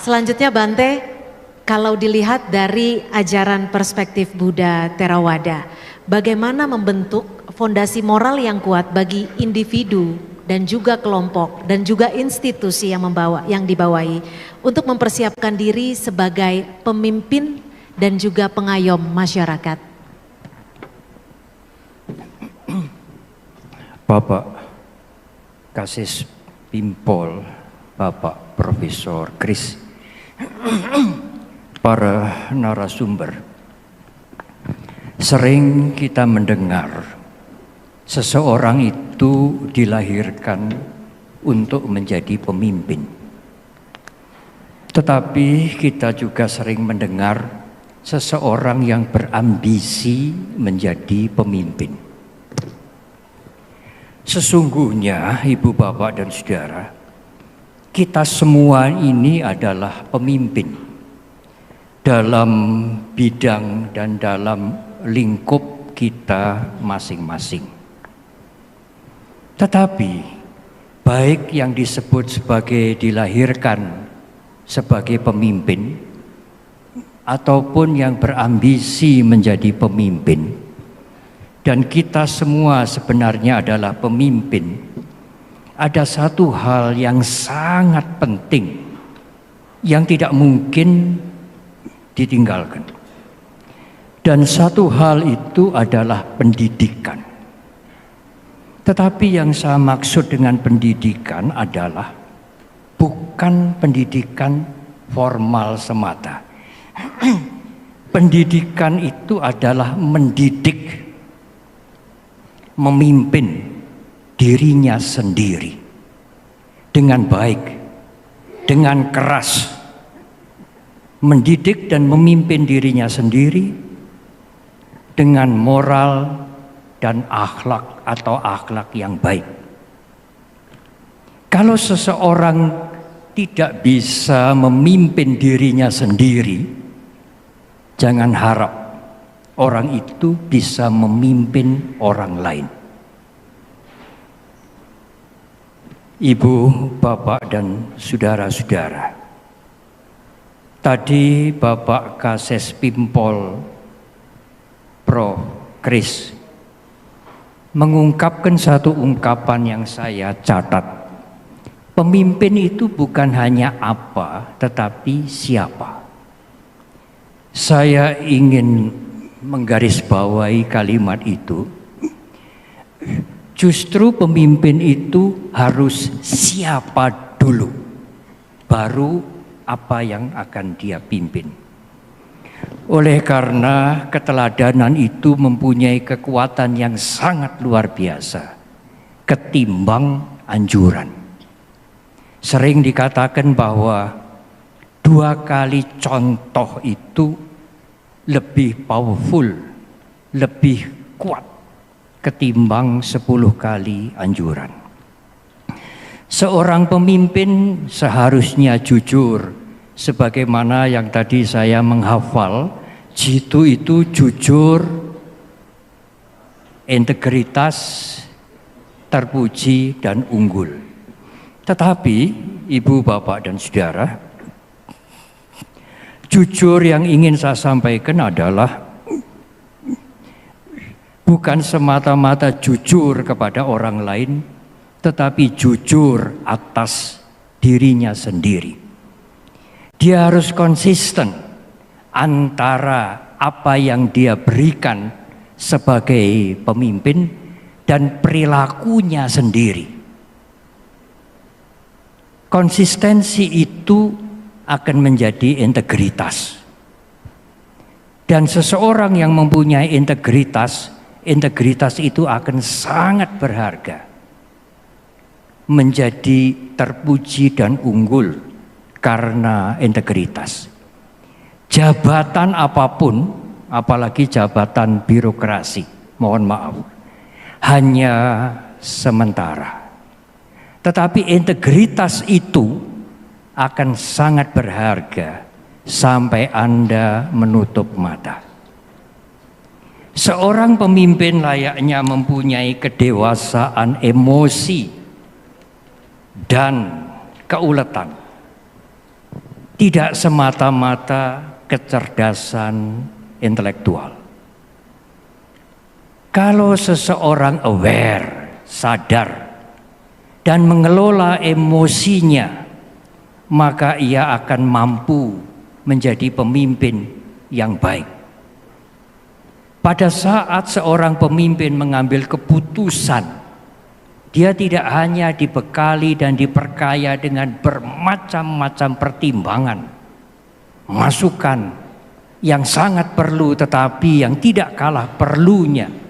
Selanjutnya Bante, kalau dilihat dari ajaran perspektif Buddha Theravada, bagaimana membentuk fondasi moral yang kuat bagi individu dan juga kelompok dan juga institusi yang dibawahi untuk mempersiapkan diri sebagai pemimpin dan juga pengayom masyarakat. Bapak Kasis Pimpol, Bapak Profesor Kris, para narasumber, sering kita mendengar seseorang itu dilahirkan untuk menjadi pemimpin. Tetapi kita juga sering mendengar seseorang yang berambisi menjadi pemimpin. Sesungguhnya Ibu Bapak dan Saudara, kita semua ini adalah pemimpin dalam bidang dan dalam lingkup kita masing-masing. Tetapi baik yang disebut sebagai dilahirkan sebagai pemimpin ataupun yang berambisi menjadi pemimpin, dan kita semua sebenarnya adalah pemimpin, ada satu hal yang sangat penting yang tidak mungkin ditinggalkan. Dan satu hal itu adalah pendidikan. Tetapi yang saya maksud dengan pendidikan adalah bukan pendidikan formal semata. Pendidikan itu adalah mendidik, memimpin dirinya sendiri dengan baik, dengan keras, mendidik dan memimpin dirinya sendiri dengan moral dan akhlak atau akhlak yang baik. Kalau seseorang tidak bisa memimpin dirinya sendiri, jangan harap orang itu bisa memimpin orang lain. Ibu, Bapak, dan saudara-saudara, tadi Bapak Kases Pimpol, Prof. Kris, mengungkapkan satu ungkapan yang saya catat. Pemimpin itu bukan hanya apa, tetapi siapa. Saya ingin menggarisbawahi kalimat itu. Justru pemimpin itu harus siapa dulu, baru apa yang akan dia pimpin. Oleh karena keteladanan itu mempunyai kekuatan yang sangat luar biasa ketimbang anjuran. Sering dikatakan bahwa 2 kali contoh itu lebih powerful, lebih kuat ketimbang 10 kali anjuran. Seorang pemimpin seharusnya jujur, sebagaimana yang tadi saya menghafal, jitu itu jujur, integritas, terpuji, dan unggul. Tetapi Ibu, Bapak, dan Saudara, jujur yang ingin saya sampaikan adalah bukan semata-mata jujur kepada orang lain, tetapi jujur atas dirinya sendiri. Dia harus konsisten antara apa yang dia berikan sebagai pemimpin dan perilakunya sendiri. Konsistensi itu akan menjadi integritas. Dan seseorang yang mempunyai integritas itu akan sangat berharga, menjadi terpuji dan unggul karena integritas. Jabatan apapun, apalagi jabatan birokrasi, mohon maaf, hanya sementara. Tetapi integritas itu akan sangat berharga sampai Anda menutup mata. Seorang pemimpin layaknya mempunyai kedewasaan emosi dan keuletan. tidak semata-mata kecerdasan intelektual. Kalau seseorang aware, sadar, dan mengelola emosinya, maka ia akan mampu menjadi pemimpin yang baik. Pada saat seorang pemimpin mengambil keputusan, dia tidak hanya dibekali dan diperkaya dengan bermacam-macam pertimbangan, masukan yang sangat perlu tetapi yang tidak kalah perlunya.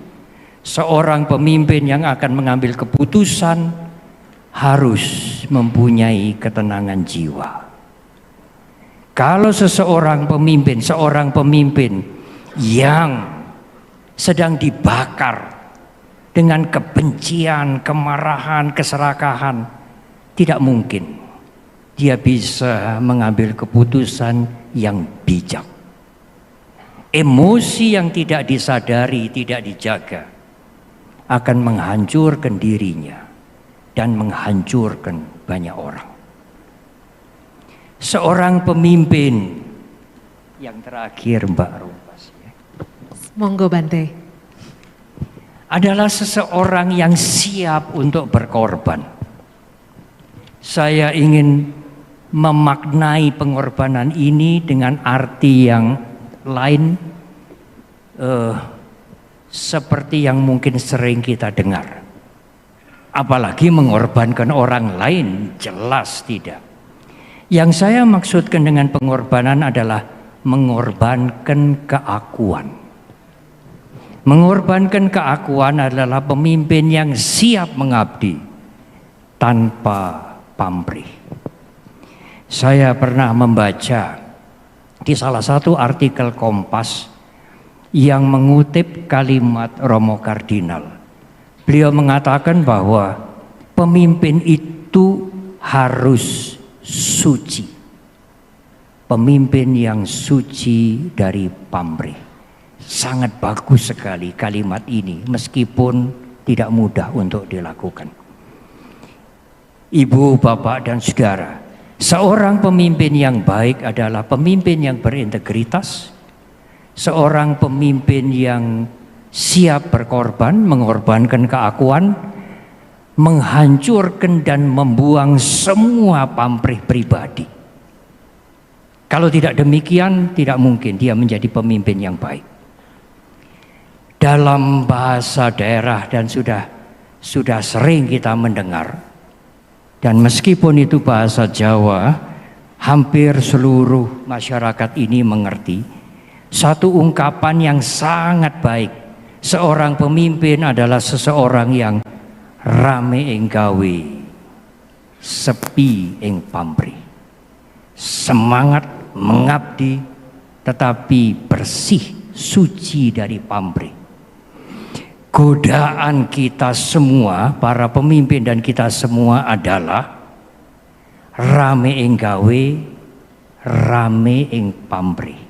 Seorang pemimpin yang akan mengambil keputusan harus mempunyai ketenangan jiwa. Kalau seorang pemimpin yang sedang dibakar dengan kebencian, kemarahan, keserakahan, tidak mungkin dia bisa mengambil keputusan yang bijak. Emosi yang tidak disadari, tidak dijaga, akan menghancurkan dirinya dan menghancurkan banyak orang. Seorang pemimpin yang terakhir, Mbak Rumpas, Monggo Bante. adalah seseorang yang siap untuk berkorban. Saya ingin memaknai pengorbanan ini dengan arti yang lain, seperti yang mungkin sering kita dengar. Apalagi mengorbankan orang lain, jelas tidak. Yang saya maksudkan dengan pengorbanan adalah mengorbankan keakuan. Mengorbankan keakuan adalah pemimpin yang siap mengabdi tanpa pamrih. Saya pernah membaca di salah satu artikel Kompas yang mengutip kalimat Romo Kardinal. Beliau mengatakan bahwa pemimpin itu harus suci. Pemimpin yang suci dari pamrih. Sangat bagus sekali kalimat ini, meskipun tidak mudah untuk dilakukan. Ibu, bapak, dan saudara, seorang pemimpin yang baik adalah pemimpin yang berintegritas, seorang pemimpin yang siap berkorban, mengorbankan keakuan, menghancurkan dan membuang semua pamrih pribadi. Kalau tidak demikian, tidak mungkin dia menjadi pemimpin yang baik. Dalam bahasa daerah dan sudah sering kita mendengar, dan meskipun itu bahasa Jawa, hampir seluruh masyarakat ini mengerti. Satu ungkapan yang sangat baik, seorang pemimpin adalah seseorang yang rame ing gawe, sepi ing pamrih. Semangat mengabdi tetapi bersih, suci dari pamrih. Godaan kita semua, para pemimpin dan kita semua adalah rame ing gawe, rame ing pamrih.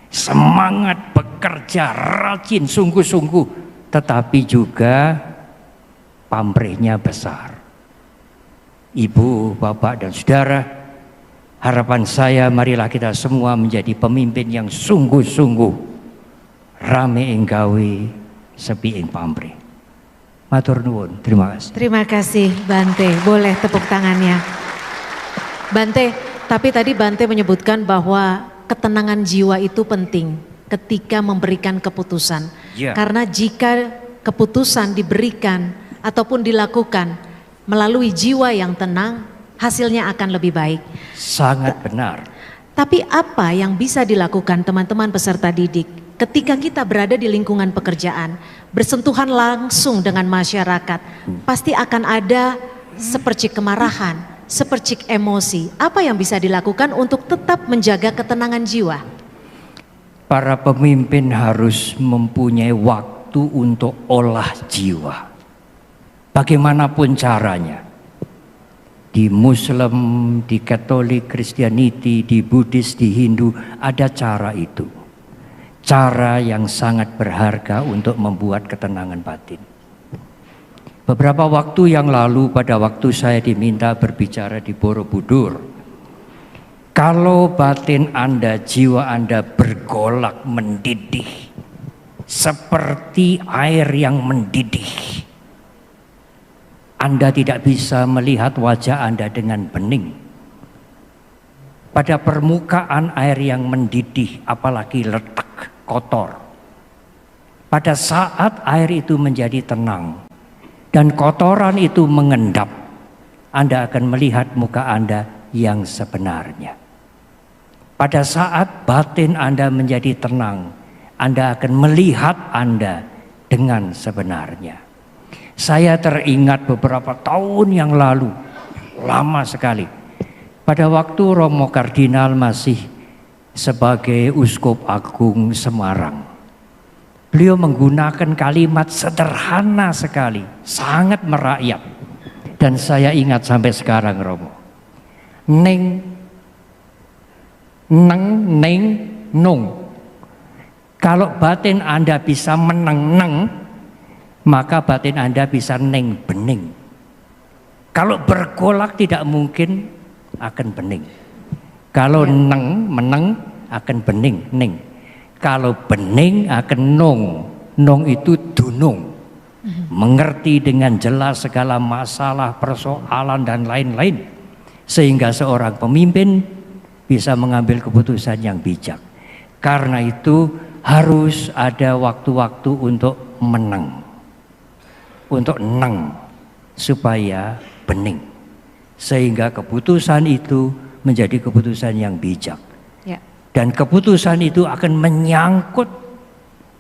Semangat bekerja, rajin, sungguh-sungguh, tetapi juga pamrihnya besar. Ibu, bapak, dan saudara, harapan saya marilah kita semua menjadi pemimpin yang sungguh-sungguh, rame ing gawe, sepi ing pamrih. Matur nuwun, terima kasih. Terima kasih Bante, boleh tepuk tangannya. Bante, tapi tadi Bante menyebutkan bahwa ketenangan jiwa itu penting ketika memberikan keputusan. Ya. Karena jika keputusan diberikan ataupun dilakukan melalui jiwa yang tenang, hasilnya akan lebih baik. Sangat benar. Tapi apa yang bisa dilakukan teman-teman peserta didik ketika kita berada di lingkungan pekerjaan, bersentuhan langsung dengan masyarakat, pasti akan ada sepercik kemarahan, sepercik emosi. Apa yang bisa dilakukan untuk tetap menjaga ketenangan jiwa? Para pemimpin harus mempunyai waktu untuk olah jiwa. Bagaimanapun caranya. Di Muslim, di Katolik, Kristianiti, di Buddhis, di Hindu, ada cara itu. Cara yang sangat berharga untuk membuat ketenangan batin. Beberapa waktu yang lalu, pada waktu saya diminta berbicara di Borobudur, Kalau batin Anda, jiwa Anda bergolak mendidih seperti air yang mendidih, Anda tidak bisa melihat wajah Anda dengan bening. Pada permukaan air yang mendidih, apalagi letak, kotor. Pada saat air itu menjadi tenang dan kotoran itu mengendap, Anda akan melihat muka Anda yang sebenarnya. Pada saat batin Anda menjadi tenang, Anda akan melihat Anda dengan sebenarnya. Saya teringat beberapa tahun yang lalu, lama sekali, pada waktu Romo Kardinal masih sebagai Uskup Agung Semarang. Beliau menggunakan kalimat sederhana sekali, sangat merakyat. Dan saya ingat sampai sekarang, Romo. Neng, neng, neng, nung. Kalau batin Anda bisa meneng-neng, maka batin Anda bisa neng bening. Kalau bergolak tidak mungkin akan bening. Kalau neng, meneng akan bening, neng. Kalau bening akan nung. Nung itu dunung. Mengerti dengan jelas segala masalah, persoalan dan lain-lain. Sehingga seorang pemimpin bisa mengambil keputusan yang bijak. Karena itu harus ada waktu-waktu untuk meneng. Untuk neng. Supaya bening. Sehingga keputusan itu menjadi keputusan yang bijak. Ya. Dan keputusan itu akan menyangkut,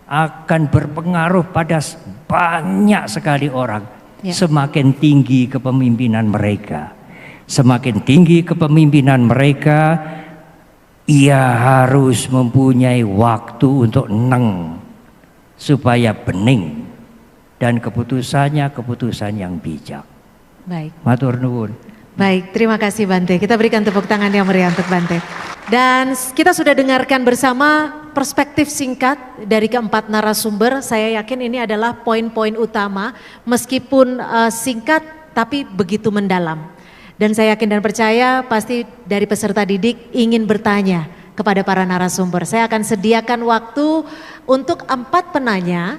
akan berpengaruh pada banyak sekali orang. Ya. Semakin tinggi kepemimpinan mereka, semakin tinggi kepemimpinan mereka, ia harus mempunyai waktu untuk neng, supaya bening. Dan keputusannya keputusan yang bijak. Baik. Matur nuwun. Baik, terima kasih Bante. Kita berikan tepuk tangan yang meriah untuk Bante. Dan kita sudah dengarkan bersama perspektif singkat dari keempat narasumber. Saya yakin ini adalah poin-poin utama, meskipun singkat tapi begitu mendalam. Dan saya yakin dan percaya pasti dari peserta didik ingin bertanya kepada para narasumber. Saya akan sediakan waktu untuk 4 penanya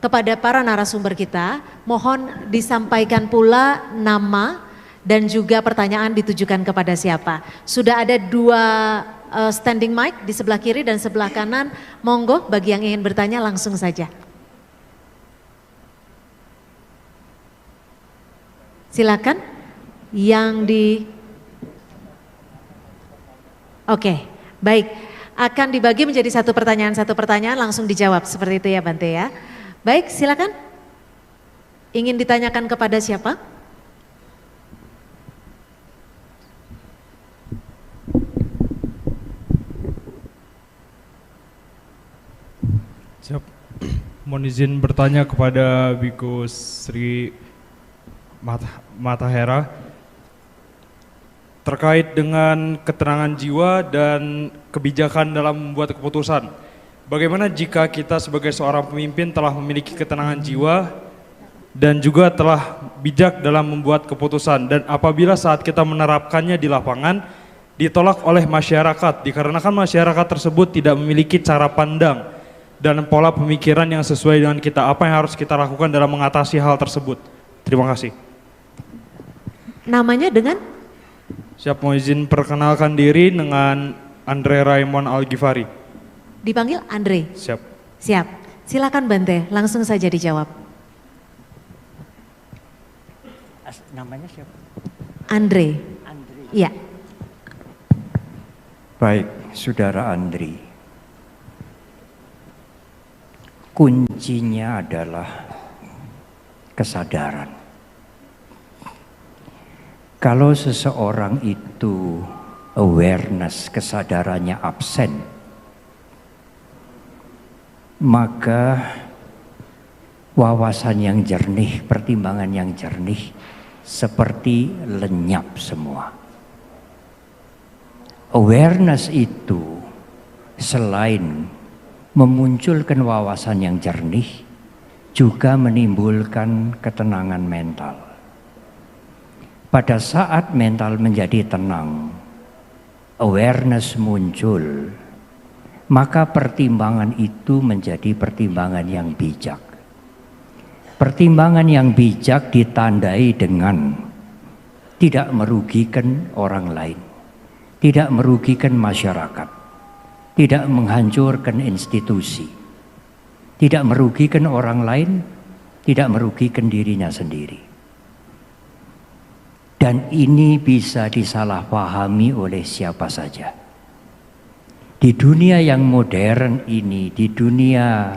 kepada para narasumber kita. Mohon disampaikan pula nama dan juga pertanyaan ditujukan kepada siapa. Sudah ada 2 standing mic di sebelah kiri dan sebelah kanan. Monggo bagi yang ingin bertanya langsung saja. Silakan yang di... Oke, baik. Akan dibagi menjadi satu pertanyaan langsung dijawab. Seperti itu ya Bante ya. Baik, silakan. Ingin ditanyakan kepada siapa? Siap. Mohon izin bertanya kepada Biku Sri Matahera terkait dengan ketenangan jiwa dan kebijakan dalam membuat keputusan. Bagaimana jika kita sebagai seorang pemimpin telah memiliki ketenangan jiwa dan juga telah bijak dalam membuat keputusan, dan apabila saat kita menerapkannya di lapangan ditolak oleh masyarakat dikarenakan masyarakat tersebut tidak memiliki cara pandang dan pola pemikiran yang sesuai dengan kita, apa yang harus kita lakukan dalam mengatasi hal tersebut? Terima kasih. Namanya dengan? Siap, mau izin perkenalkan diri dengan Andre Raymond Al-Ghifari. Dipanggil Andre? Siap. Siap, silakan Bante, langsung saja dijawab. Namanya siapa? Andre. Andri. Iya. Baik, Saudara Andri. Kuncinya adalah kesadaran. Kalau seseorang itu awareness, kesadarannya absen, maka wawasan yang jernih, pertimbangan yang jernih seperti lenyap semua. Awareness itu selain memunculkan wawasan yang jernih, juga menimbulkan ketenangan mental. Pada saat mental menjadi tenang, awareness muncul, maka pertimbangan itu menjadi pertimbangan yang bijak. Pertimbangan yang bijak ditandai dengan tidak merugikan orang lain, tidak merugikan masyarakat, tidak menghancurkan institusi, tidak merugikan orang lain, tidak merugikan dirinya sendiri. Dan ini bisa disalahpahami oleh siapa saja. Di dunia yang modern ini, di dunia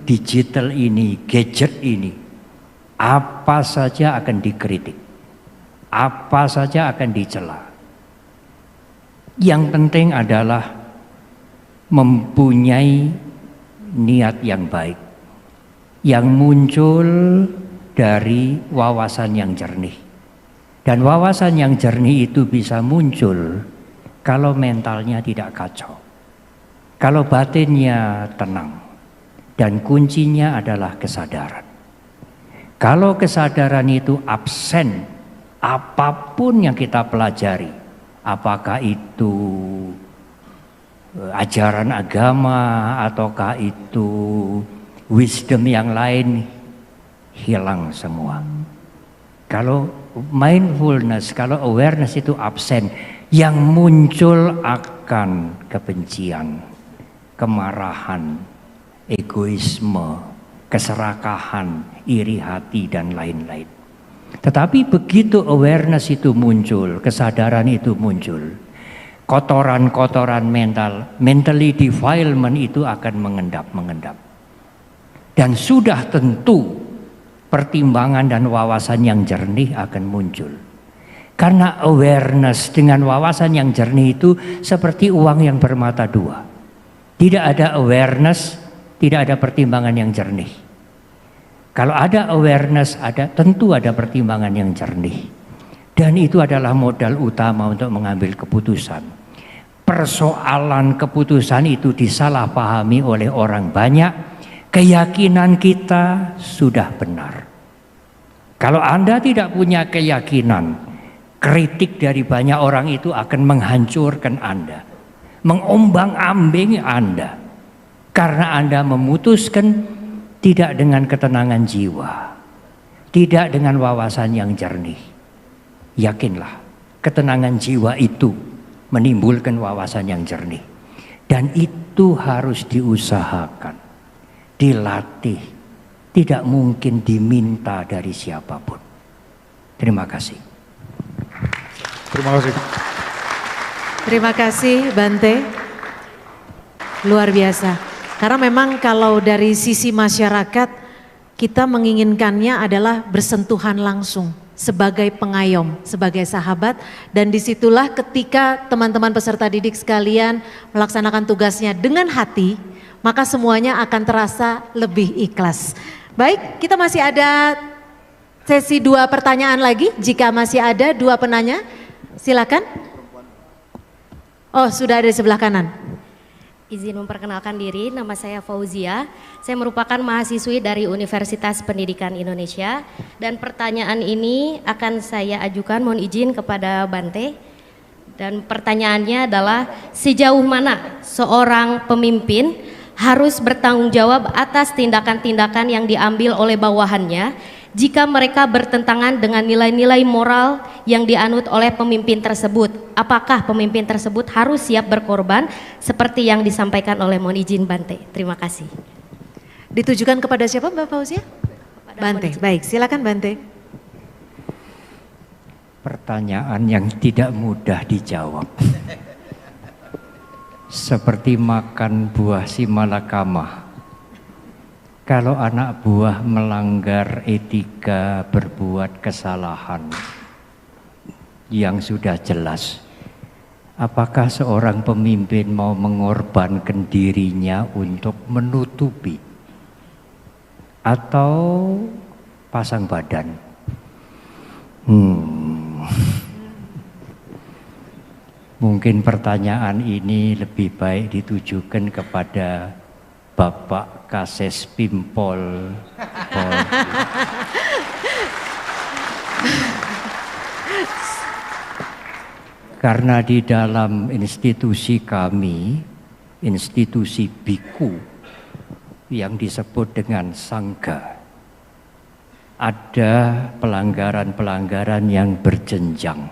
digital ini, gadget ini, apa saja akan dikritik, apa saja akan dicela. Yang penting adalah mempunyai niat yang baik, yang muncul dari wawasan yang jernih. Dan wawasan yang jernih itu bisa muncul kalau mentalnya tidak kacau, kalau batinnya tenang, dan kuncinya adalah kesadaran. Kalau kesadaran itu absen, apapun yang kita pelajari, apakah itu ajaran agama ataukah itu wisdom yang lain, hilang semua. Kalau mindfulness, kalau awareness itu absen, yang muncul akan kebencian, kemarahan, egoisme, keserakahan, iri hati, dan lain-lain. Tetapi begitu awareness itu muncul, kesadaran itu muncul, kotoran-kotoran mental, mentally defilement itu akan mengendap. Dan sudah tentu pertimbangan dan wawasan yang jernih akan muncul. Karena awareness dengan wawasan yang jernih itu seperti uang yang bermata dua. Tidak ada awareness, tidak ada pertimbangan yang jernih. Kalau ada awareness, tentu ada pertimbangan yang jernih. Dan itu adalah modal utama untuk mengambil keputusan. Persoalan keputusan itu disalahpahami oleh orang banyak. Keyakinan kita sudah benar. Kalau Anda tidak punya keyakinan, kritik dari banyak orang itu akan menghancurkan Anda, mengombang-ambing Anda. Karena Anda memutuskan tidak dengan ketenangan jiwa, tidak dengan wawasan yang jernih. Yakinlah, ketenangan jiwa itu menimbulkan wawasan yang jernih. Dan itu harus diusahakan, dilatih, tidak mungkin diminta dari siapapun. Terima kasih. Terima kasih. Terima kasih Bante. Luar biasa. Karena memang kalau dari sisi masyarakat, kita menginginkannya adalah bersentuhan langsung sebagai pengayom, sebagai sahabat. Dan disitulah ketika teman-teman peserta didik sekalian melaksanakan tugasnya dengan hati, maka semuanya akan terasa lebih ikhlas. Baik, kita masih ada sesi 2 pertanyaan lagi. Jika masih ada 2 penanya, silakan. Oh, sudah ada di sebelah kanan. Izin memperkenalkan diri, nama saya Fauzia. Saya merupakan mahasiswi dari Universitas Pendidikan Indonesia. Dan pertanyaan ini akan saya ajukan, mohon izin kepada Bante. Dan pertanyaannya adalah, sejauh mana seorang pemimpin harus bertanggung jawab atas tindakan-tindakan yang diambil oleh bawahannya jika mereka bertentangan dengan nilai-nilai moral yang dianut oleh pemimpin tersebut. Apakah pemimpin tersebut harus siap berkorban seperti yang disampaikan oleh mohon izin Bante? Terima kasih. Ditujukan kepada siapa Mbak Fauzia? Bante. Baik, silakan Bante. Pertanyaan yang tidak mudah dijawab. Seperti makan buah simalakama. Kalau anak buah melanggar etika, berbuat kesalahan yang sudah jelas, apakah seorang pemimpin mau mengorbankan dirinya untuk menutupi atau pasang badan? Mungkin pertanyaan ini lebih baik ditujukan kepada Bapak Kases Pimpol. Karena di dalam institusi kami, institusi biku yang disebut dengan sangga, ada pelanggaran-pelanggaran yang berjenjang.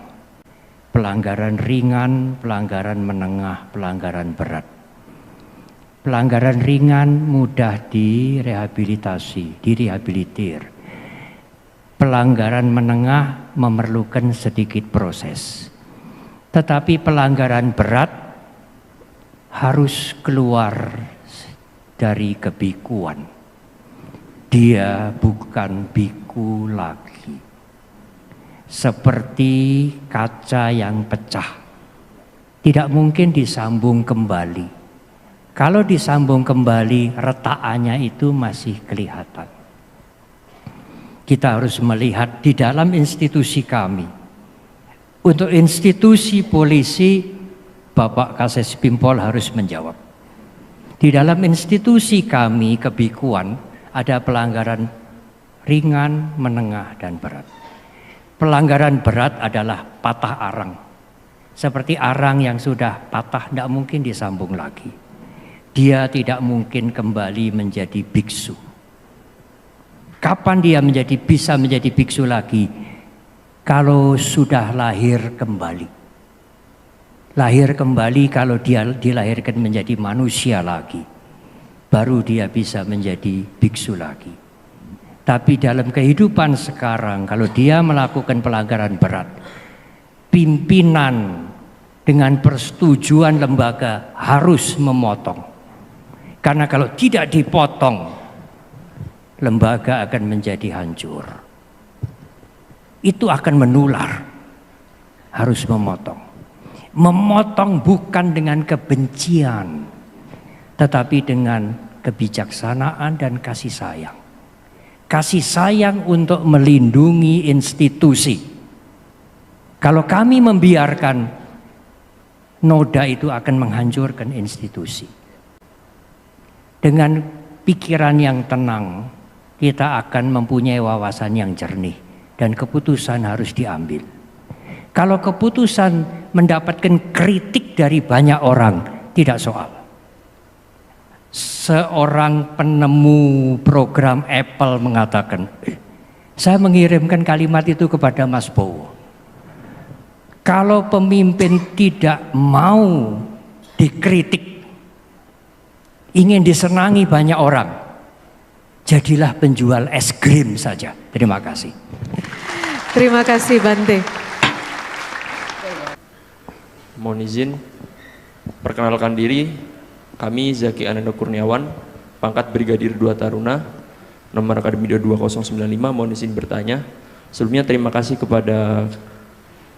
Pelanggaran ringan, pelanggaran menengah, pelanggaran berat. Pelanggaran ringan mudah direhabilitasi, direhabilitir. Pelanggaran menengah memerlukan sedikit proses. Tetapi pelanggaran berat harus keluar dari kebikuan. Dia bukan biku lagi. Seperti kaca yang pecah. Tidak mungkin disambung kembali. Kalau disambung kembali, retakannya itu masih kelihatan. Kita harus melihat di dalam institusi kami. Untuk institusi polisi, Bapak Kases Pimpol harus menjawab. Di dalam institusi kami, kebikuan, ada pelanggaran ringan, menengah, dan berat. Pelanggaran berat adalah patah arang. Seperti arang yang sudah patah, tidak mungkin disambung lagi. Dia tidak mungkin kembali menjadi biksu. Kapan dia bisa menjadi biksu lagi? Kalau sudah lahir kembali. Lahir kembali kalau dia dilahirkan menjadi manusia lagi. Baru dia bisa menjadi biksu lagi. Tapi dalam kehidupan sekarang, kalau dia melakukan pelanggaran berat, pimpinan dengan persetujuan lembaga harus memotong. Karena kalau tidak dipotong, lembaga akan menjadi hancur. Itu akan menular. Harus memotong. Memotong bukan dengan kebencian, tetapi dengan kebijaksanaan dan kasih sayang. Kasih sayang untuk melindungi institusi. Kalau kami membiarkan, noda itu akan menghancurkan institusi. Dengan pikiran yang tenang, kita akan mempunyai wawasan yang jernih. Dan keputusan harus diambil. Kalau keputusan mendapatkan kritik dari banyak orang, tidak soal. Seorang penemu program Apple mengatakan, saya mengirimkan kalimat itu kepada Mas Bowo. Kalau pemimpin tidak mau dikritik, ingin disenangi banyak orang, jadilah penjual es krim saja. Terima kasih. Terima kasih Bante. Mohon izin perkenalkan diri, kami Zaki Ananda Kurniawan, pangkat Brigadir 2 Taruna, nomor akademi 2095. Mohon izin bertanya. Sebelumnya terima kasih kepada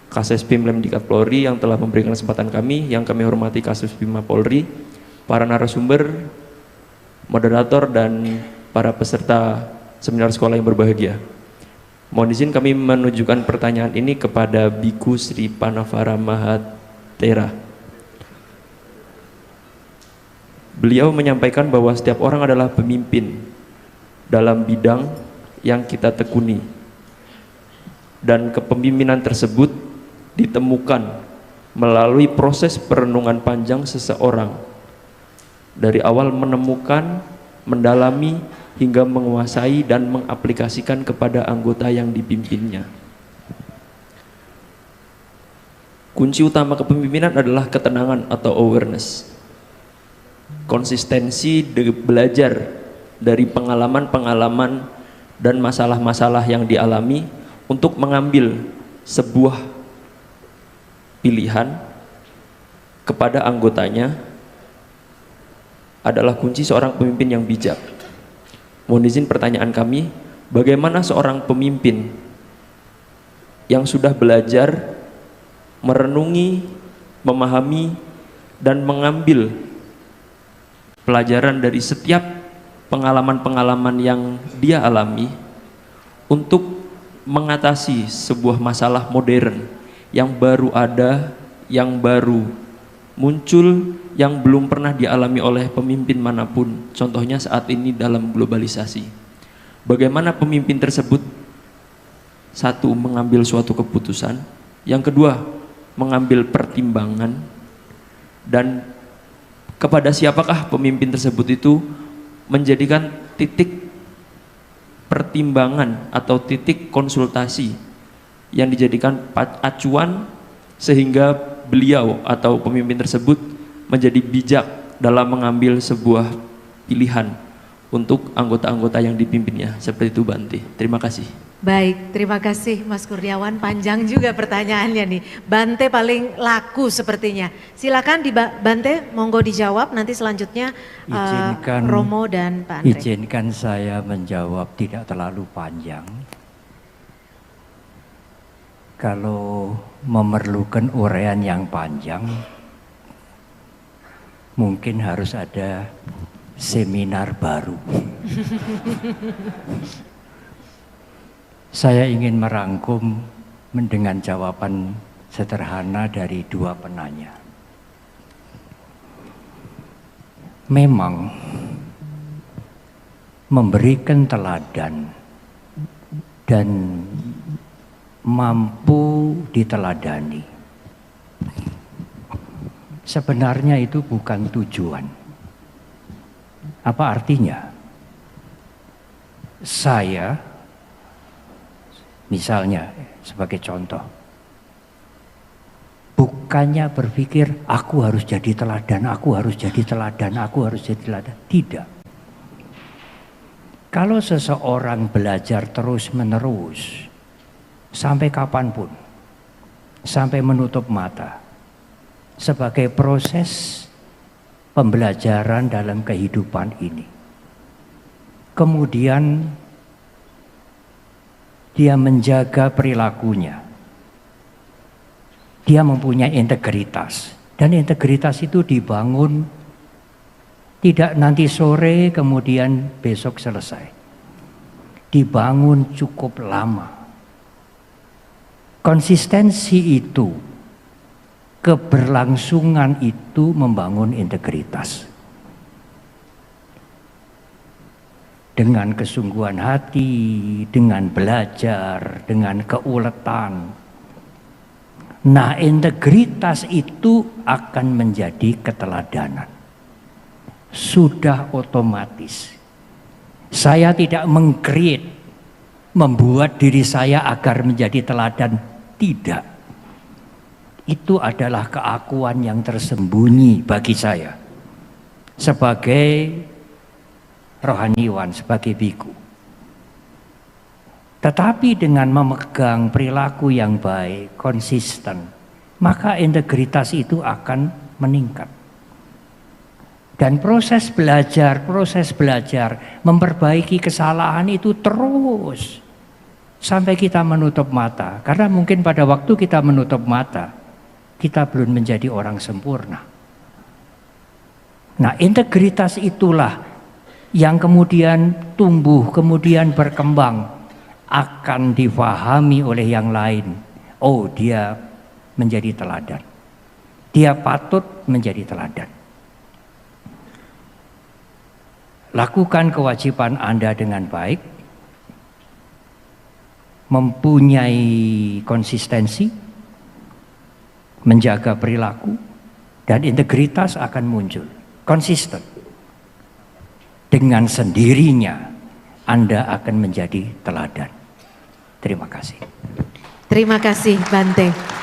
Kasespim Lemdiklat Polri yang telah memberikan kesempatan kami, yang kami hormati Kasespim Polri, para narasumber, moderator, dan para peserta seminar sekolah yang berbahagia. Mohon izin kami menunjukkan pertanyaan ini kepada Biku Sri Panavara Mahatera. Beliau menyampaikan bahwa setiap orang adalah pemimpin dalam bidang yang kita tekuni. Dan kepemimpinan tersebut ditemukan melalui proses perenungan panjang seseorang. Dari awal menemukan, mendalami, hingga menguasai dan mengaplikasikan kepada anggota yang dipimpinnya. Kunci utama kepemimpinan adalah ketenangan atau awareness. Konsistensi belajar dari pengalaman-pengalaman dan masalah-masalah yang dialami untuk mengambil sebuah pilihan kepada anggotanya adalah kunci seorang pemimpin yang bijak. Mohon izin pertanyaan kami, bagaimana seorang pemimpin yang sudah belajar, merenungi, memahami, dan mengambil pelajaran dari setiap pengalaman-pengalaman yang dia alami untuk mengatasi sebuah masalah modern yang baru ada, yang baru muncul, yang belum pernah dialami oleh pemimpin manapun, contohnya saat ini dalam globalisasi. Bagaimana pemimpin tersebut, satu, mengambil suatu keputusan, yang kedua, mengambil pertimbangan dan kepada siapakah pemimpin tersebut itu menjadikan titik pertimbangan atau titik konsultasi yang dijadikan acuan sehingga beliau atau pemimpin tersebut menjadi bijak dalam mengambil sebuah pilihan untuk anggota-anggota yang dipimpinnya. Seperti itu Bante. Terima kasih. Baik, terima kasih Mas Kurniawan. Panjang juga pertanyaannya nih. Bante paling laku sepertinya. Silakan di Bante, monggo dijawab. Nanti selanjutnya Romo dan Pak Andre. Izinkan saya menjawab tidak terlalu panjang. Kalau memerlukan uraian yang panjang, mungkin harus ada seminar baru. Saya ingin merangkum dengan jawaban sederhana dari dua penanya. Memang memberikan teladan dan mampu diteladani sebenarnya itu bukan tujuan. Apa artinya? Saya misalnya sebagai contoh, bukannya berpikir aku harus jadi teladan, aku harus jadi teladan, aku harus jadi teladan. Tidak. Kalau seseorang belajar terus-menerus sampai kapanpun, sampai menutup mata, sebagai proses pembelajaran dalam kehidupan ini, kemudian dia menjaga perilakunya. Dia mempunyai integritas. Dan integritas itu dibangun tidak nanti sore kemudian besok selesai. Dibangun cukup lama. Konsistensi itu, keberlangsungan itu membangun integritas. Dengan kesungguhan hati, dengan belajar, dengan keuletan. Nah, integritas itu akan menjadi keteladanan. Sudah otomatis. Saya tidak meng-create, membuat diri saya agar menjadi teladan. Tidak. Itu adalah keakuan yang tersembunyi bagi saya. Sebagai rohaniwan, sebagai biku. Tetapi dengan memegang perilaku yang baik, konsisten, maka integritas itu akan meningkat. Dan proses belajar, memperbaiki kesalahan itu terus sampai kita menutup mata. Karena mungkin pada waktu kita menutup mata, kita belum menjadi orang sempurna. Nah, integritas itulah yang kemudian tumbuh, kemudian berkembang, akan difahami oleh yang lain. Oh, dia menjadi teladan. Dia patut menjadi teladan. Lakukan kewajiban Anda dengan baik, mempunyai konsistensi, menjaga perilaku, dan integritas akan muncul. Konsisten. Dengan sendirinya Anda akan menjadi teladan. Terima kasih. Terima kasih Bante.